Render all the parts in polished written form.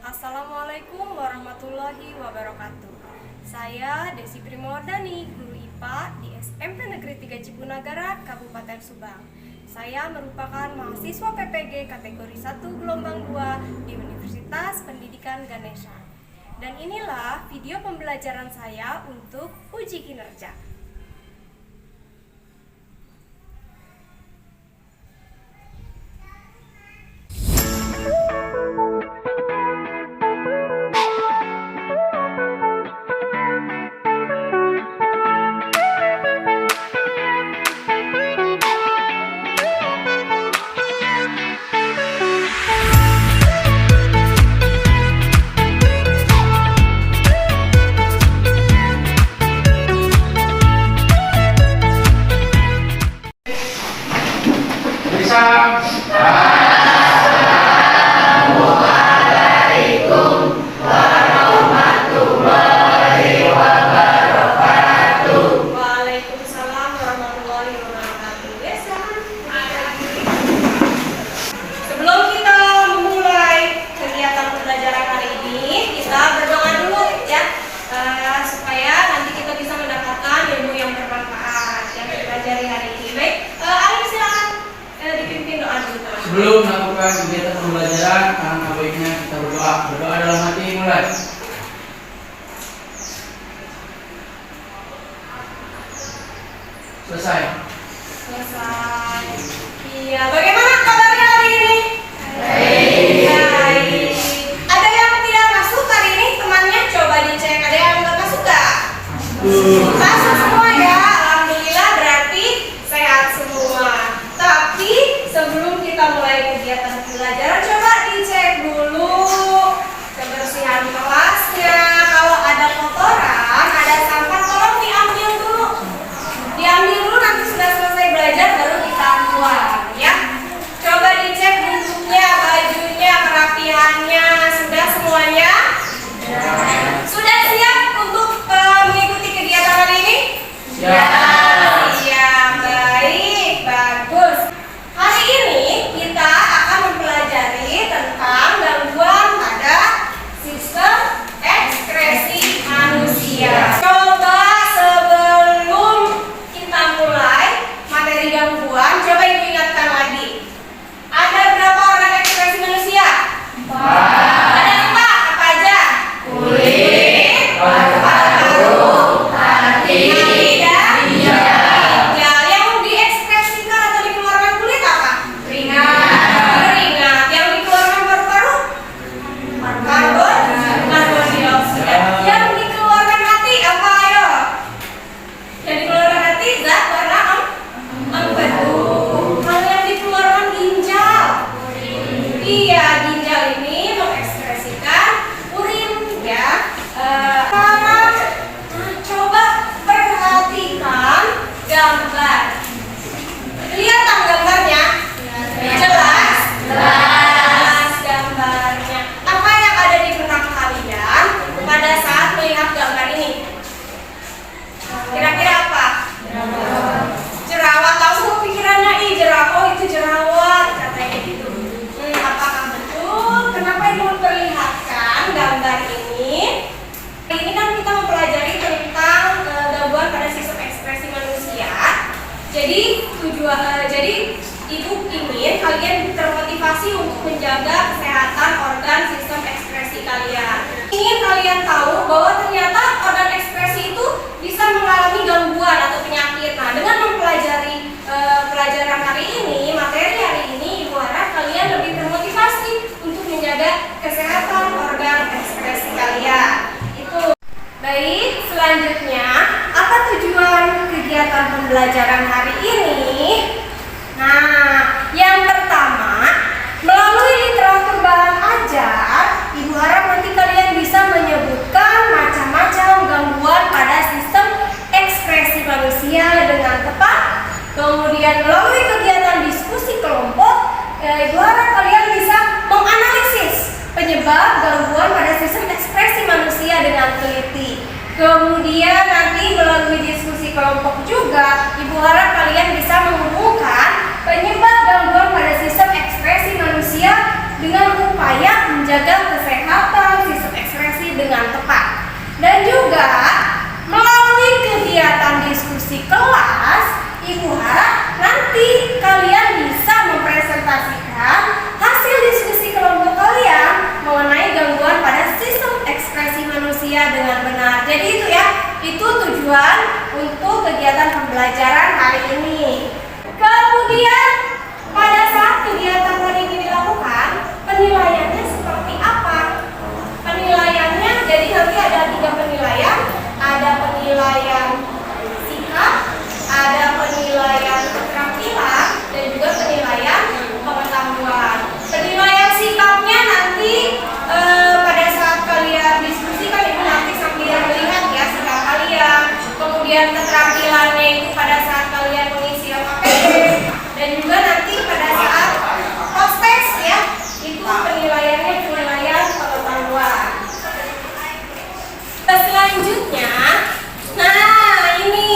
Assalamualaikum warahmatullahi wabarakatuh. Saya Desi Primawardani, guru IPA di SMP Negeri 3 Cipunagara, Kabupaten Subang. Saya merupakan mahasiswa PPG kategori 1 gelombang 2 di Universitas Pendidikan Ganesha. Dan inilah video pembelajaran saya untuk uji kinerja. Assalamualaikum warahmatullahi wabarakatuh. Waalaikumsalam warahmatullahi wabarakatuh. Sebelum kita memulai kegiatan pembelajaran hari ini, kita berdoa dulu ya, supaya nanti kita bisa mendapatkan ilmu yang bermanfaat yang kita pelajari hari ini. Baik, Alif silakan dipimpin doa dulu. Sebelum melakukan kegiatan pembelajaran, alangkah baiknya kita berdoa. Berdoa dalam hati mulai. Selesai. Iya, bagaimana kabarnya hari ini? Baik. Ada yang tidak masuk hari ini temannya? Coba dicek. Ada yang nggak masuk nggak? Masuk semua ya. Alhamdulillah, berarti sehat semua. Tapi sebelum kita mulai kegiatan pembelajaran, coba dicek dulu kebersihan kelasnya. Kalau ada kotoran, ada sampah, tolong diambil dulu. Diambil dulu, nanti sudah selesai belajar baru kita buang ya. Coba dicek bentuknya, bajunya, kerapiannya. Sudah semuanya? Sudah siap untuk mengikuti kegiatan hari ini? Ya. Iya, baik, bagus. Hari ini kita akan mempelajari tentang gangguan pada sistem ekspresi manusia. Coba sebelum kita mulai materi gangguan, coba ibu ingatkan lagi. Ada berapa organ ekspresi manusia? Ada 4, apa aja? Kulit, paru-paru, hati, dan ginjal. Yang diekspresikan atau dikeluarkan kulit apa? Keringat. Yang dikeluarkan paru-paru? Karbon dioksida. Yang dikeluarkan hati apa, ayo? Yang dikeluarkan hati zat warna empedu. Kalau yang dikeluarkan ginjal? Iya, ginjal ini mengekspresikan urin ya. Sekarang coba perhatikan gambar. Kelihatan gambarnya? Jelas? Jelas gambarnya. Apa yang ada di benak kalian pada saat melihat gambar ini? Kira-kira apa? Jerawat. Langsung pikirannya, itu jerawat, katanya gitu. Apakah betul? Kenapa ibu memperlihatkan gambar ini? Ini kan kita mempelajari tentang gangguan pada sistem ekspresi manusia. Jadi ibu ingin kalian termotivasi untuk menjaga kesehatan organ sistem ekspresi kalian. Ingin kalian tahu bahwa ternyata organ ekspresi itu bisa mengalami gangguan atau penyakit. Nah, dengan mempelajari pelajaran hari ini, materi hari ini, ibu harap kalian lebih termotivasi untuk menjaga kesehatan organ ekspresi kalian. Itu. Baik, selanjutnya apa tujuan kegiatan pembelajaran hari ini? Nah, yang pertama, melalui literatur bahan ajar, ibu harap nanti kalian bisa menyebutkan macam-macam gangguan pada sistem ekspresi manusia dengan tepat. Kemudian melalui kegiatan diskusi kelompok, ibu harap kalian bisa menganalisis penyebab gangguan pada sistem ekspresi manusia dengan teliti. Kemudian nanti melalui diskusi kelompok juga, ibu harap kalian bisa menghubungkan penyebab gangguan pada sistem ekspresi manusia dengan upaya menjaga kesehatan pembelajaran hari ini. Kemudian pada saat kegiatan hari ini dilakukan, penilaiannya seperti apa? Penilaiannya jadi nanti ada 3 penilaian, ada penilaian sikap, ada penilaian keterampilan, dan juga penilaian pengetahuan. Penilaian sikapnya nanti pada saat kalian diskusi kan ibu nanti sambil melihat ya sikap kalian. Kemudian keterampilannya itu pada saat kalian mengisi LKPD, dan juga nanti pada saat post test ya itu penilaiannya penilaian pengetahuan. Selanjutnya, nah ini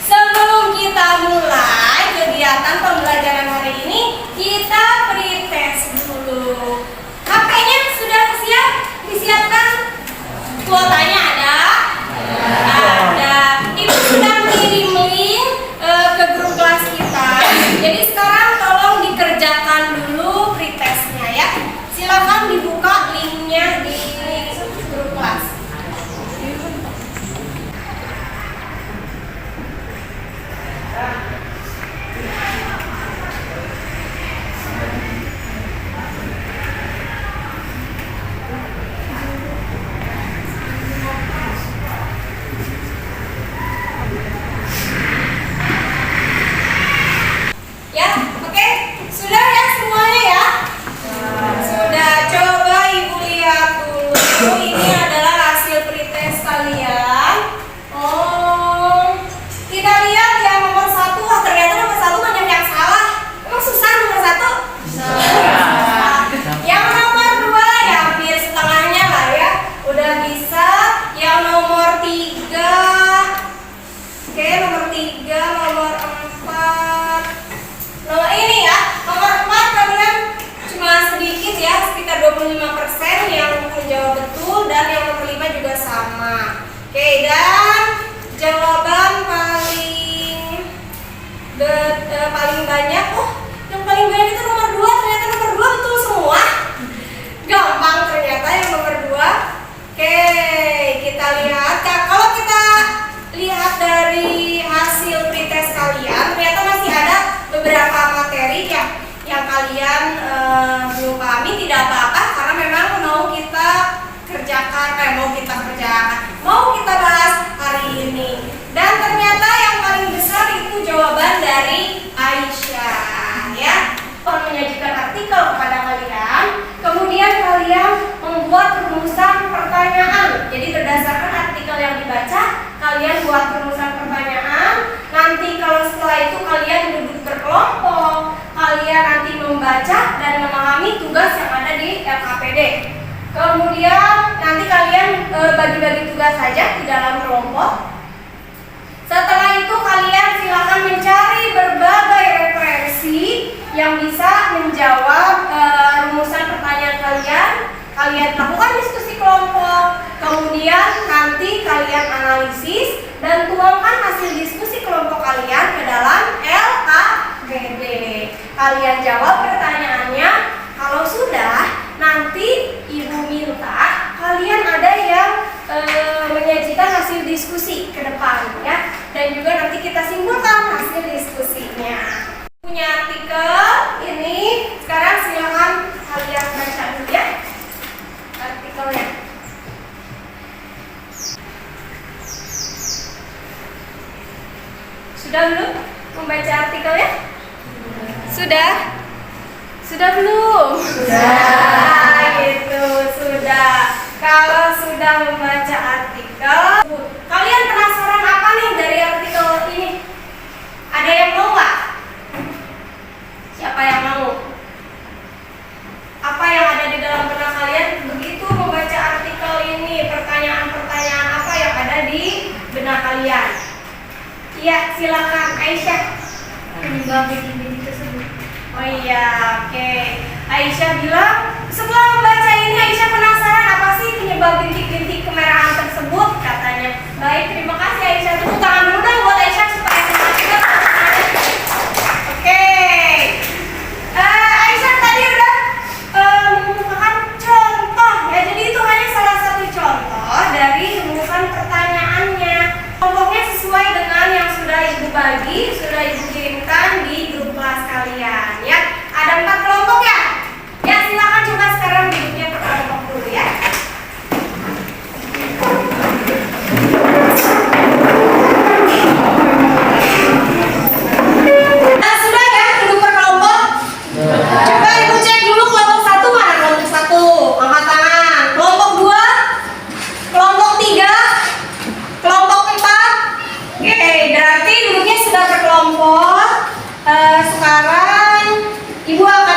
sebelum kita mulai kegiatan pembelajaran hari ini, kita pretest dulu. HP-nya sudah siap? Disiapkan? Kuotanya ada? Ada. Ibu sudah kirim link ke grup kelas kita. Jadi sekarang tolong dikerjakan dulu pretestnya ya. Silakan dibuka linknya di grup kelas. Ya, oke. Sudah ya semuanya ya? Sudah, coba ibu lihat dulu. Ini adalah hasil pretest kalian. Oh, kita lihat yang nomor 1. Wah, ternyata nomor 1 banyak yang salah. Emang susah nomor 1? Susah. Yang nomor 2 ya hampir setengahnya lah ya. Udah bisa. Yang nomor 3. Oke, nomor 3, nomor 4. Nomor ini ya, nomor 4 kalian cuma sedikit ya, sekitar 25% yang menjawab betul, dan yang nomor 5 juga sama. Oke, dan jawaban paling banyak, yang paling banyak itu nomor 2, ternyata nomor 2 betul semua. Gampang ternyata yang nomor 2. Oke, kita lihat. Kalau kita lihat dari hasil pretest kalian, ternyata masih ada beberapa materi yang kalian belum pahami. Tidak apa-apa, karena memang mau kita bahas hari ini. Dan ternyata yang paling besar itu jawaban dari Aisyah ya. Menyajikan artikel kepada kalian, kemudian kalian membuat rumusan pertanyaan. Jadi berdasarkan artikel yang dibaca, kalian buat rumusan pertanyaan. Nanti kalau setelah itu kalian duduk berkelompok, kalian nanti membaca dan memahami tugas yang ada di LKPD. Kemudian nanti kalian bagi-bagi tugas saja di dalam kelompok. Setelah itu kalian silakan mencari berbagai referensi yang bisa menjawab rumusan pertanyaan kalian. Kalian lakukan diskusi kelompok, kemudian nanti kalian analisis dan tuangkan hasil diskusi kelompok kalian ke dalam LKPD. Kalian jawab pertanyaannya. Kalau sudah, nanti ibu minta kalian ada yang menyajikan hasil diskusi ke depan ya, dan juga nanti kita simpulkan hasil diskusinya. Punya artikel ini, sekarang silakan kalian baca dulu ya artikelnya. Sudah belum membaca artikelnya? Sudah? Sudah belum? Sudah. Gitu, sudah. Kalau sudah membaca artikel, kalian penasaran apa nih dari artikel ini? Ada yang mau nggak? Siapa yang mau? Apa yang ada di dalam benak kalian begitu membaca artikel ini? Pertanyaan-pertanyaan apa yang ada di benak kalian? Iya, silakan Aisyah. Penyebab bintik tersebut. Oh iya, oke. Aisyah bilang setelah membaca ini Aisyah penasaran apa sih penyebab bintik-bintik kemerahan tersebut katanya. Baik, terima kasih Aisyah. Tepuk tangan dulu dong buat Aisyah supaya semangat. Oke. Aisyah tadi udah mengumpulkan contoh ya. Jadi itu hanya salah satu contoh dari rumusan pertanyaannya. Kelompoknya sesuai dengan yang sudah ibu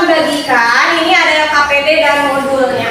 bagikan. Ini ada KPD dan modulnya.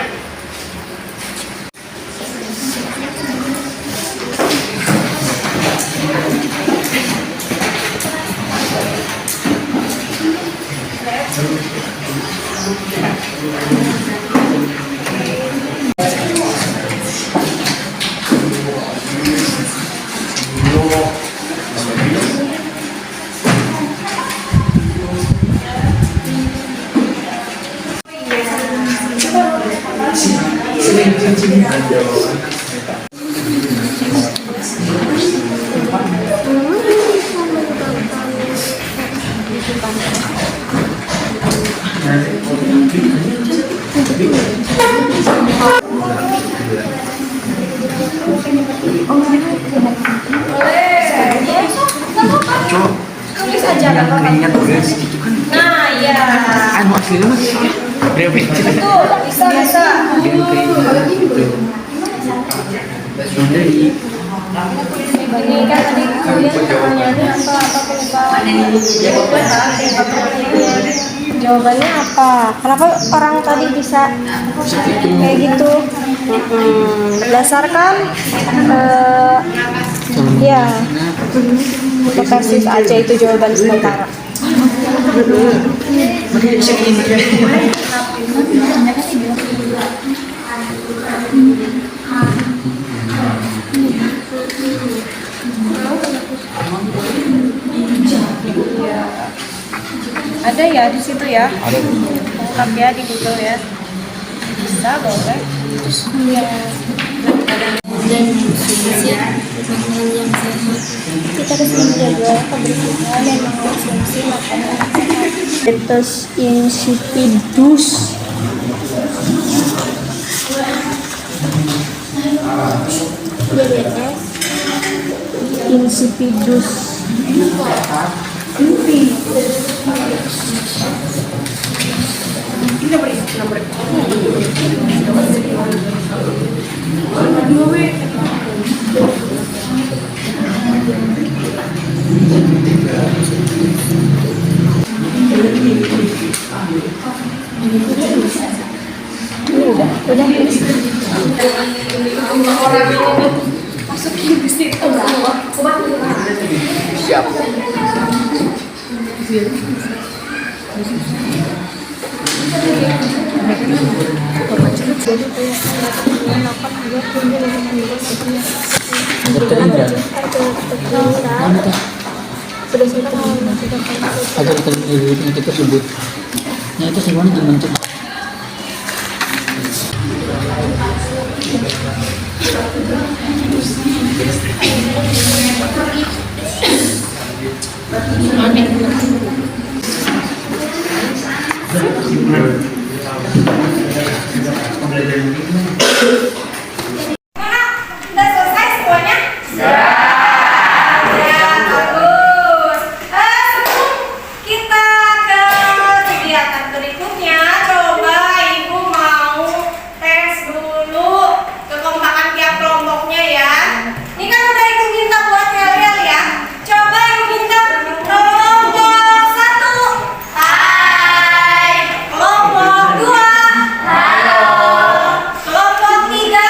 Tulis aja kan Keringat guys, itu kan Nah, iya. anu aslinya mas brebek Betul, bisa. yang keringat gitu. Dari Ini kan tadi kuliah pertanyaannya apa lupa. Jawabannya apa? Kenapa orang tadi bisa kayak gitu? Berdasarkan ya hipotesis aja itu jawaban sementara. Ada ya di situ ya? ada Lengkap ya di Google ya? Bisa boleh. dan konsumsi makanan yang sehat. Kita harus menjaga kebersihan dan mengonsumsi makanan yang sehat. Diabetes insipidus. Diabetes insipidus. siap. Agar penyakit tersebut. Nah itu semuanya dibentuk. Udah selesai semuanya? Ya, bagus. Sebelum kita ke kegiatan berikutnya, coba Ibu mau tes dulu kekompakan tiap kelompoknya ya. Ini kan udah Ibu minta buat yel-yel ya. Coba Ibu minta kelompok 1. Hai. Kelompok 2. Halo. Kelompok 3.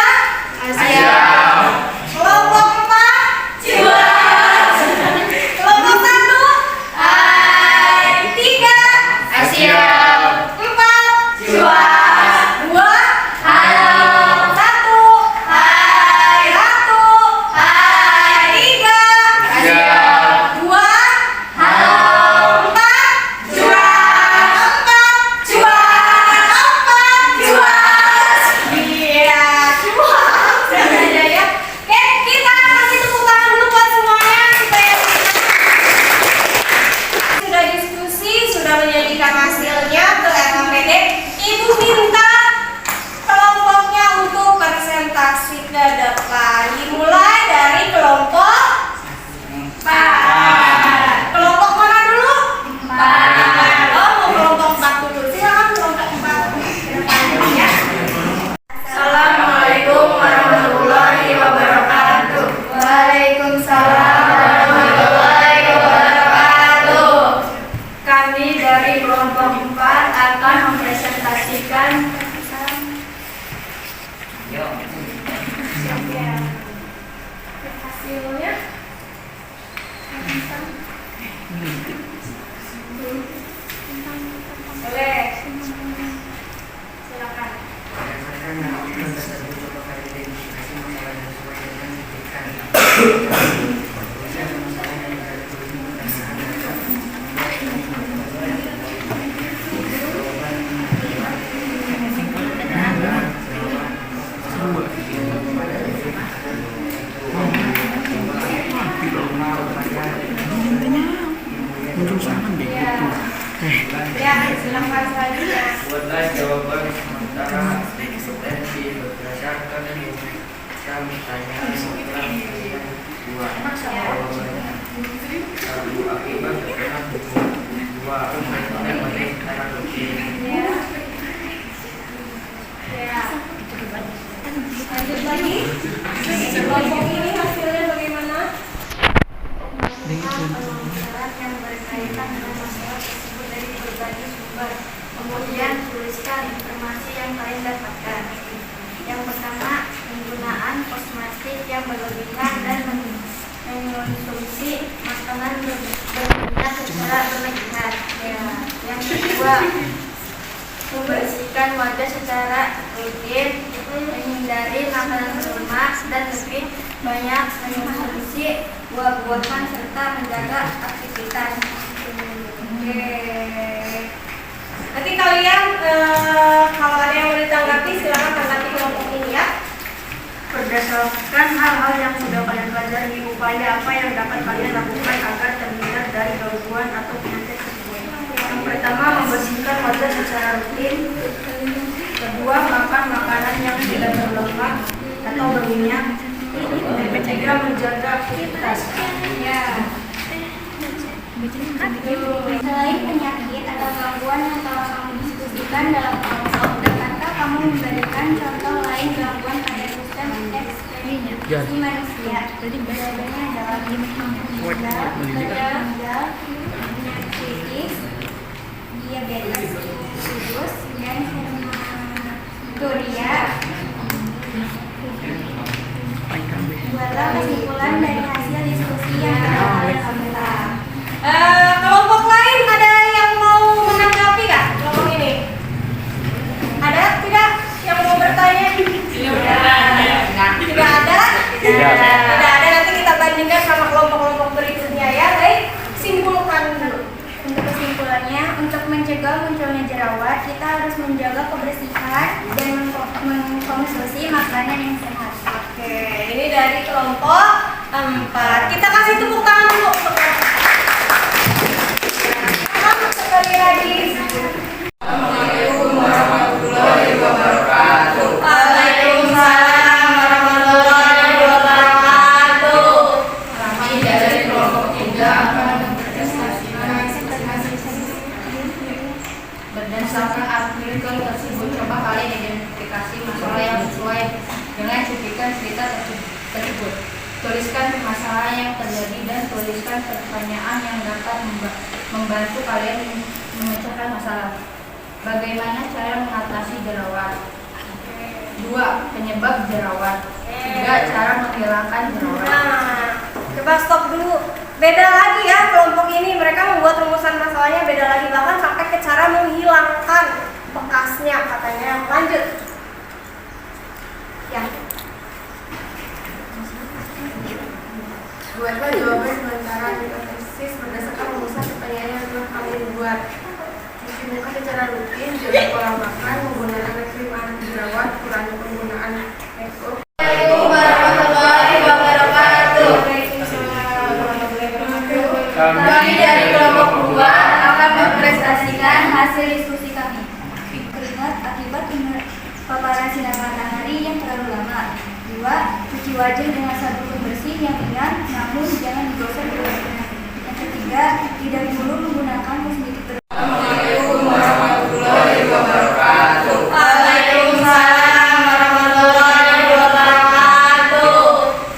Ya, silakan selanjutnya. Buatlah jawaban sementara potensi berdasarkan rumuskan pertanyaan ulang dua. Jawabannya satu akibat terkena hukum, dua metode cara rutin. Ya. Ya. Lanjut lagi. Kelompok ini hasilnya bagaimana? Syarat yang berkaitan dengan masalah tersebut dari berbagai sumber. Kemudian tuliskan informasi yang kalian dapatkan. Yang pertama, penggunaan kosmetik yang berlebihan dan mengkonsumsi makanan berminyak secara berlebihan. Ya. Yang kedua, membersihkan wajah secara rutin, menghindari makanan berlemak dan lebih banyak mengkonsumsi buah-buahan serta menjaga aktivitas. Oke. Nanti kalian kalau ada yang mau ditanggapi silakan tanggapi kelompok ini ya. Berdasarkan hal-hal yang sudah kalian pelajari, upaya apa yang dapat kalian lakukan agar terhindar dari gangguan atau penyakit tersebut? Yang pertama, membersihkan wajah secara rutin. Kedua, makan makanan yang tidak berlemak atau berminyak. Yang ketiga, menjaga aktivitas. Ya. Selain penyakit atau gangguan yang telah kamu diskusikan dalam kelompok, dapatkah kamu memberikan contoh lain gangguan pada sistem ekspresi manusia? Jawabannya adalah ginjal, penyakit kritis, diabetes khusus, dan hematuria. Buatlah kesimpulan dari hasil diskusi yang telah kalian lakukan. Kelompok lain ada yang mau menanggapi nggak kelompok ini? Ada tidak yang mau bertanya? Tidak ada. Tidak ada. Nanti kita bandingkan sama kelompok-kelompok berikutnya ya. Baik, simpulkan dulu. Untuk kesimpulannya, untuk mencegah munculnya jerawat, kita harus menjaga kebersihan dan mengkonsumsi makanan yang sehat. Oke, ini dari kelompok 4. Kita kasih tepuk tangan dulu. Sekali lagi. Assalamualaikum warahmatullahi wabarakatuh. Waalaikumsalam warahmatullahi wabarakatuh. Kami dari kelompok 3 akan mempresentasikan berdasarkan artikel tersebut. Coba kalian identifikasi masalah yang sesuai dengan cuplikan cerita tersebut. Tuliskan permasalahan yang terjadi dan tuliskan pertanyaan yang dapat membantu kalian memecahkan masalah. Bagaimana cara mengatasi jerawat? 2. Penyebab jerawat. 3. Cara menghilangkan jerawat. Nah, coba stop dulu. Beda lagi ya kelompok ini. Mereka membuat rumusan masalahnya beda lagi. Bahkan sampai ke cara menghilangkan bekasnya katanya. Lanjut. Ya. Buatlah jawaban sementara hipotesis berdasarkan rumusan pertanyaan yang telah kalian buat. Persiapkan secara rutin, jaga pola makan, menggunakan krim anti jerawat, kurangi penggunaan makeup. Assalamualaikum warahmatullahi wabarakatuh. Waalaikumsalam warahmatullahi wabarakatuh. Kami dari kelompok 2 akan mempresentasikan hasil diskusi kami. Keringat akibat paparan sinar matahari yang terlalu lama. 2. Cuci wajah dengan sabun pembersih yang ringan, namun jangan digosok berlebihan. Yang ketiga, tidak dulu menggunakan kosmetik Assalamualaikum warahmatullahi wabarakatuh. Waalaikumsalam warahmatullahi wabarakatuh.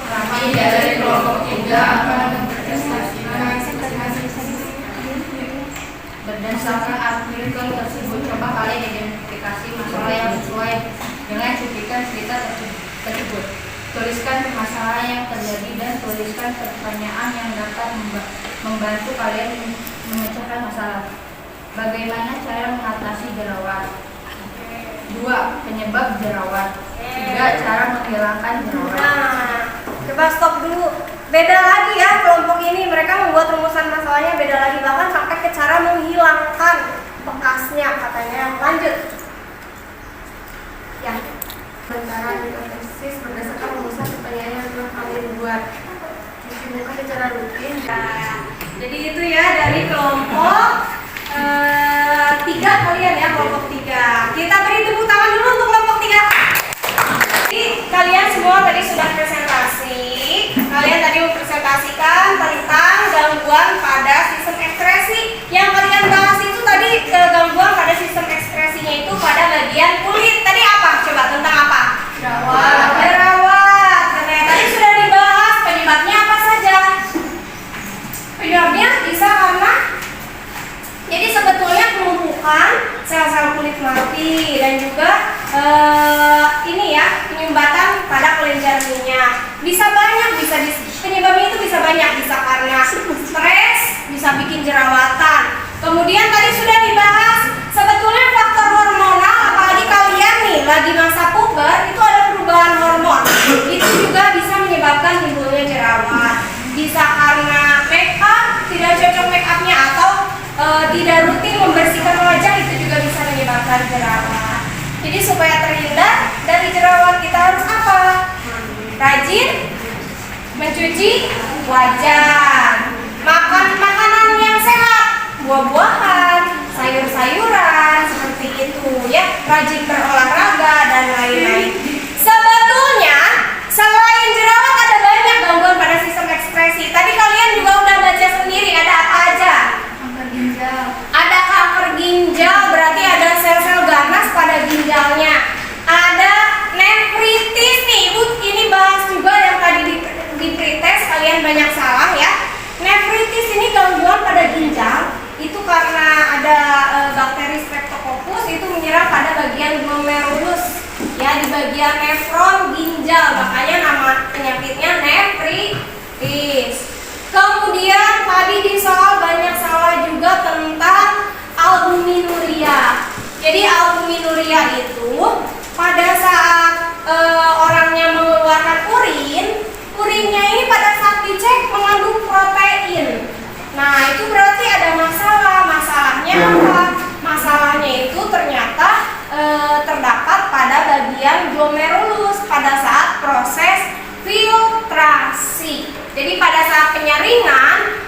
Kami dari kelompok 3 akan mempresentasikan berdasarkan artikel tersebut. Coba kalian identifikasi masalah yang sesuai dengan cuplikan cerita tersebut. Tuliskan permasalahan yang terjadi dan tuliskan pertanyaan yang dapat membantu kalian memecahkan masalah. Bagaimana cara mengatasi jerawat? 2. 2. Penyebab jerawat. 3. Cara menghilangkan jerawat. Nah, coba stop dulu. Beda lagi ya kelompok ini, mereka membuat rumusan masalahnya beda lagi, bahkan sampai ke cara menghilangkan bekasnya katanya. Lanjut. Ya. Sementara hipotesis berdasarkan rumusan pertanyaan yang telah kami buat disimpulkan secara rutin. Nah, jadi itu ya dari kelompok 3 kalian ya, kelompok 3. Kita beri tepuk tangan dulu untuk kelompok 3. Jadi kalian semua tadi sudah presentasi. Kalian tadi mempresentasikan tentang gangguan pada sistem ekspresi. Yang kalian bahas itu tadi gangguan pada sistem ekspresinya itu pada bagian kulit. Tadi apa? Coba tentang apa? Jerawat. Katanya tadi sudah dibahas penyebabnya apa saja. Penyebabnya bisa karena jadi sebetulnya penumpukan sel-sel kulit mati dan juga ini ya penyumbatan pada kelenjar minyak. Bisa banyak, penyebabnya itu bisa banyak, bisa karena stres, bisa bikin jerawatan. Kemudian tadi sudah dibahas sebetulnya faktor hormonal, apalagi kalian nih lagi masa puber itu ada perubahan hormon. Itu juga bisa menyebabkan timbulnya jerawat. Bisa karena make up, tidak cocok make upnya atau tidak rutin membersihkan wajah, itu juga bisa menyebabkan jerawat. Jadi supaya terhindar dari jerawat kita harus apa? Rajin mencuci wajah, makan makanan yang sehat, buah-buahan, sayur-sayuran seperti itu ya, rajin berolahraga dan lain-lain. Sebetulnya selain jerawat ada banyak gangguan pada sistem ekspresi. Tadi kalian juga udah baca sendiri, ada apa aja? Ada kanker ginjal, berarti ada sel-sel ganas pada ginjalnya. Ada nefritis nih, Ibu ini bahas juga yang tadi di pretest kalian banyak salah ya. Nefritis ini gangguan pada ginjal, itu karena ada bakteri Streptococcus, itu menyerang pada bagian glomerulus ya, di bagian nefron ginjal, makanya nama penyakitnya nefritis. Kemudian tadi di soal banyak salah juga tentang albuminuria. Jadi albuminuria itu pada saat orangnya mengeluarkan urinnya ini pada saat dicek mengandung protein. Nah itu berarti ada masalah. Masalahnya apa? Masalahnya itu ternyata terdapat pada bagian glomerulus pada saat proses filtrasi. Jadi pada saat penyaringan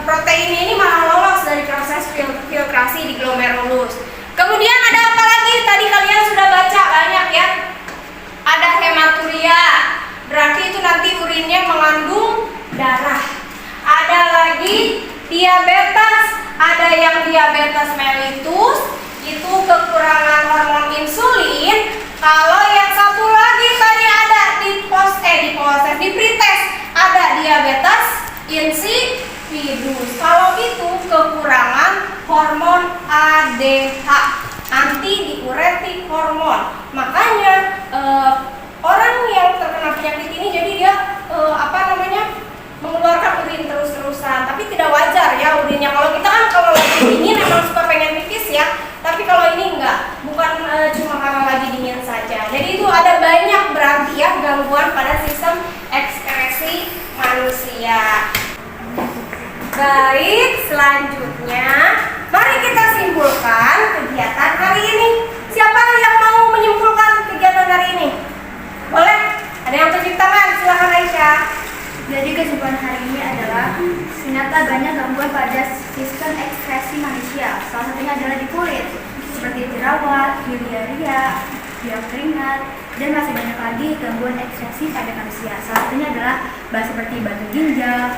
protein ini malah lolos dari proses filtrasi di glomerulus. Kemudian ada apa lagi? Tadi kalian sudah baca banyak ya. Ada hematuria, berarti itu nanti urinnya mengandung darah. Ada lagi diabetes, ada yang diabetes mellitus, itu kekurangan hormon insulin. Kalau yang satu lagi tadi ada di pretest ada diabetes insipidus. Kalau itu kekurangan hormon ADH, antidiuretik hormon. Makanya orang yang terkena penyakit ini jadi dia mengeluarkan urin terus-terusan, tapi tidak wajar ya urinnya. Kalau kita kan kalau lagi dingin emang suka pengen pipis ya, tapi kalau ini enggak, bukan cuma karena lagi dingin saja. Jadi itu ada banyak berarti ya gangguan pada sistem ekspresi manusia. Baik, selanjutnya mari kita simpulkan kegiatan hari ini. Siapa yang mau menyimpulkan kegiatan hari ini? Boleh? Ada yang tunjuk tangan, silakan Aisyah. Jadi kesimpulan hari ini adalah ternyata banyak gangguan pada sistem ekspresi manusia. Salah satunya adalah di kulit, seperti jerawat, biliaria, biang keringat, dan masih banyak lagi gangguan ekspresi pada manusia. Salah satunya adalah seperti batu ginjal,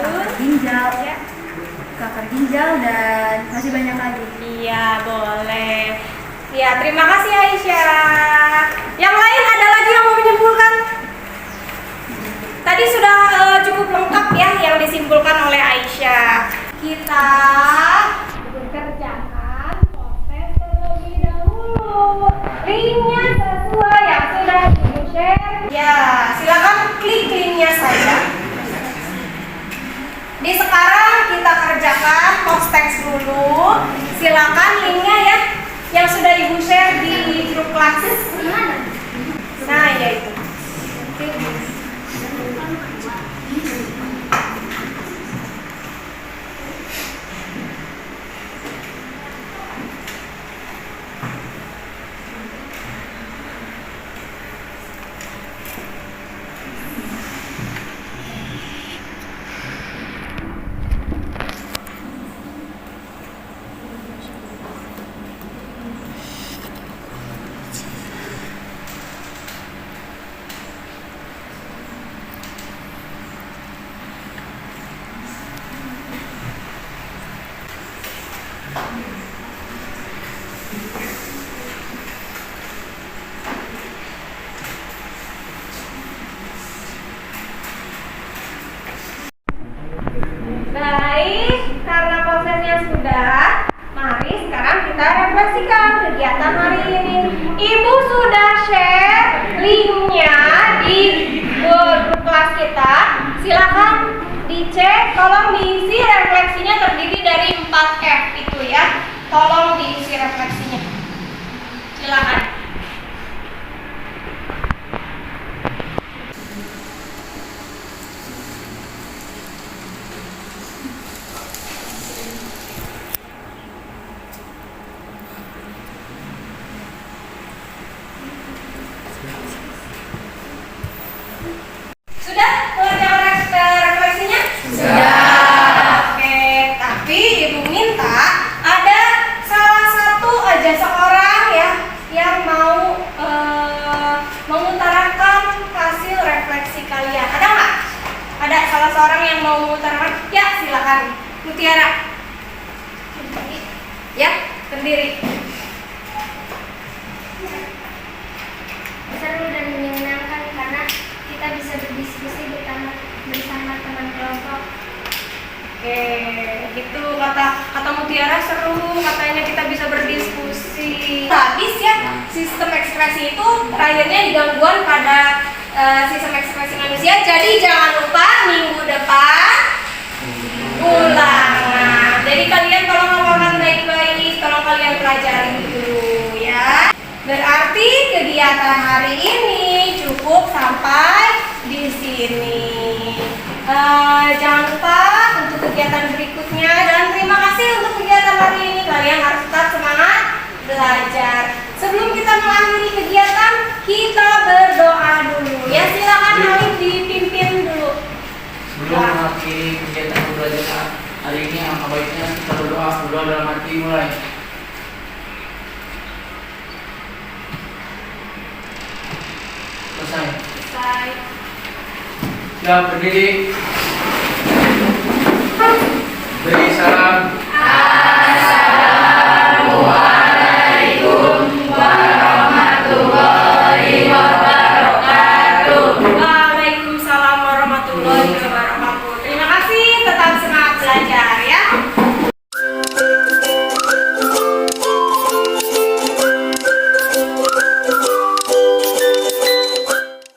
kanker ginjal, dan masih banyak lagi. Iya, boleh. Ya, terima kasih Aisyah. Yang lain ada lagi yang mau menyimpulkan? Tadi sudah cukup lengkap ya yang disimpulkan oleh Aisyah. Kita kerjakan proses terlebih dahulu. Linknya sesuai yang sudah di-share. Ya, silakan klik linknya saja. Di sekarang kita kerjakan post text dulu. Silakan linknya ya. yang sudah Ibu share di grup kelas? Nah, ya itu. Baik, karena prosesnya sudah, mari sekarang kita refleksikan kegiatan hari ini. Ibu sudah share linknya di grup kelas kita. Silakan dicek, tolong diisi refleksinya, terdiri dari 4F itu ya. Tolong diisi refleksinya. Silakan. Sudah mengerjakan refleksinya? Sudah. Oke, tapi Ibu minta ada salah satu aja seorang ya yang mau mengutarakan hasil refleksi kalian. Ada nggak? Ada salah seorang yang mau mengutarakan? Ya, silakan. Mutiara. Ya, berdiri. Seru dan menyenangkan karena kita bisa berdiskusi bersama teman kelompok. Oke, gitu kata Mutiara, seru, katanya kita bisa berdiskusi. Habis ya, sistem ekspresi itu terakhirnya di gangguan pada sistem ekspresi manusia. Jadi jangan lupa minggu depan ulangan. Jadi kalian tolong hafalkan baik-baik, tolong kalian pelajari dulu ya. Berarti kegiatan hari ini cukup sampai di sini. Jangan lupa untuk kegiatan berikutnya, dan terima kasih untuk kegiatan hari ini. Kalian harus tetap semangat belajar. Sebelum kita mengakhiri kegiatan, kita berdoa dulu. Ya, silakan Alif dipimpin dulu. Sebelum mengakhiri kegiatan pembelajaran hari ini, alangkah baiknya kita berdoa dalam hati mulai. Selesai. Siap, berdiri. Beri salam.